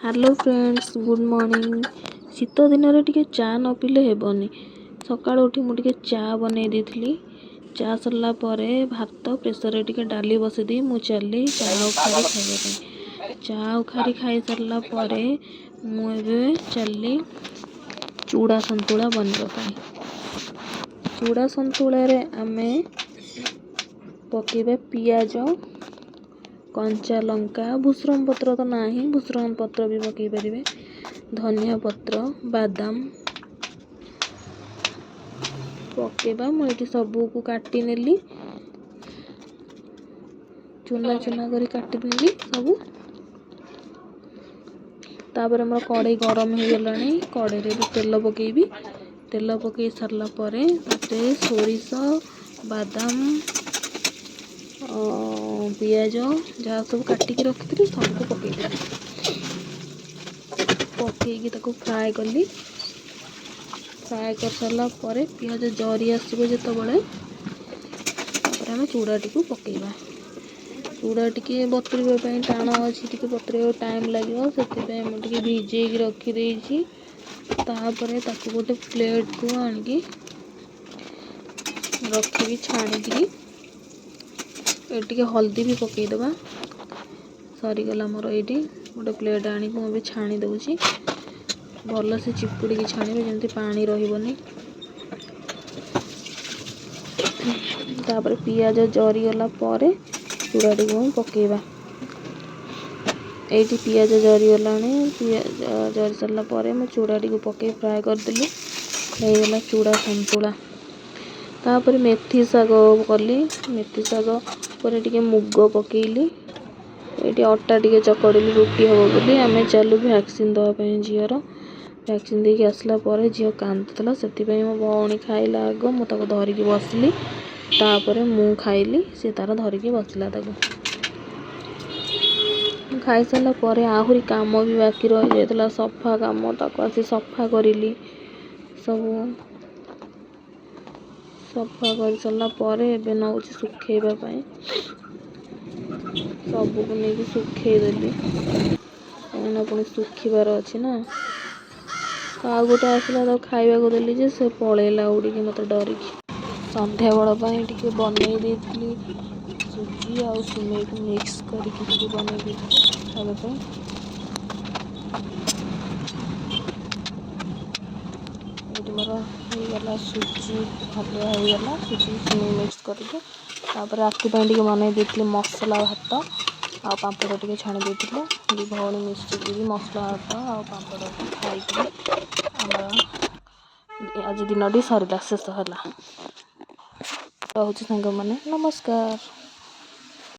Hello friends, good morning. शीत दिन टिके चा न पीले हेबनी। सकाळ उठी मुझे चा बनै दी। चा सरला परे भात प्रेसर टिके डाली बसई दी मु चली चा उखारी खाइबा। चा उखारी खाई सरला परे मुझे चली चूड़ा संतुला बनवा। चूड़ा संतुला रे आमे पकेबे पियाज, कंचा लंका, भूसरंग पत्र तो नाही, भूसरंग पत्र भी पकई पारे, धनिया पत्र, बादाम पकेबा। मुझे सबू को काटी नेली, चुना चुना करी काटी नेली सबू। तापर मोर कड़े गरम हो गलानी, कड़े रे तेल पकेबी। तेल पकई सारला परे ताते सोरिष, बादाम, पियाज जहाँ सब काटिकी रखी सबको पकईदेली। पकईकी ताको फ्राए कली। फ्राए कर सारा पर पियाज जरी आसो जितेबाला आम चूड़ा टी पकईबा। चूड़ा टी बतुरवाई टाण अच्छी टी बतुर टाइम लगे से मुझे भिजे रखीदे। गोटे प्लेट को आनिकी रखी छाणिकी ये हल्दी भी पकईदबा। सरीगला मोर ये गोटे प्लेट आनी मुझे छाणी दूसरी भल से चिपुड़ी छाणे जमी पानी रही। तापर पियाज जरीगला चूड़ा टी पकईबा। ये पियाज जरीगला पियाज जरी सारा पर चूड़ा टी पकई फ्राए करदेली। होगला चूड़ा संतुला। तापर मेथी शाग कली। मेथी शाग पर टिके मुग पकईली। ये अटा टिके चकड़ी रुटी हम बोली आम चलू वैक्सीन दवाई झीर। वैक्सीन देके आसला पर झील कांदुला से मो भौणी खाइला आग मुझे धरिकी बसली। तापर मु खाइली सी तार धरिकी बसला। खाई सारा पर आहरी काम भी बाकी रही जाता सफा काम आसी सफा करी सब सफा कर सारा पर एबे नौ सुखेबाई सबको नहीं सुखेदेली कहीं पुणी सुखबार अच्छी ना। क्या गोटे आसला तो खावा को देली जे से पलैला उड़ी मत डरिकी। संध्या बेल टे बनई दी सुजी आ सिमई को मिक्स करके बनई खावाई। मोर होगला सुजी हलुआ होगला सुजी सिमई मिक्स करके। राति टे बनई दी मसला भात आ पापड़ टे छाणी देती। दी भौणी मिशिकी मसला भात आ पापड़ खाई आज दिन टी सरला शेष है। रोचे सांग मैंने नमस्कार।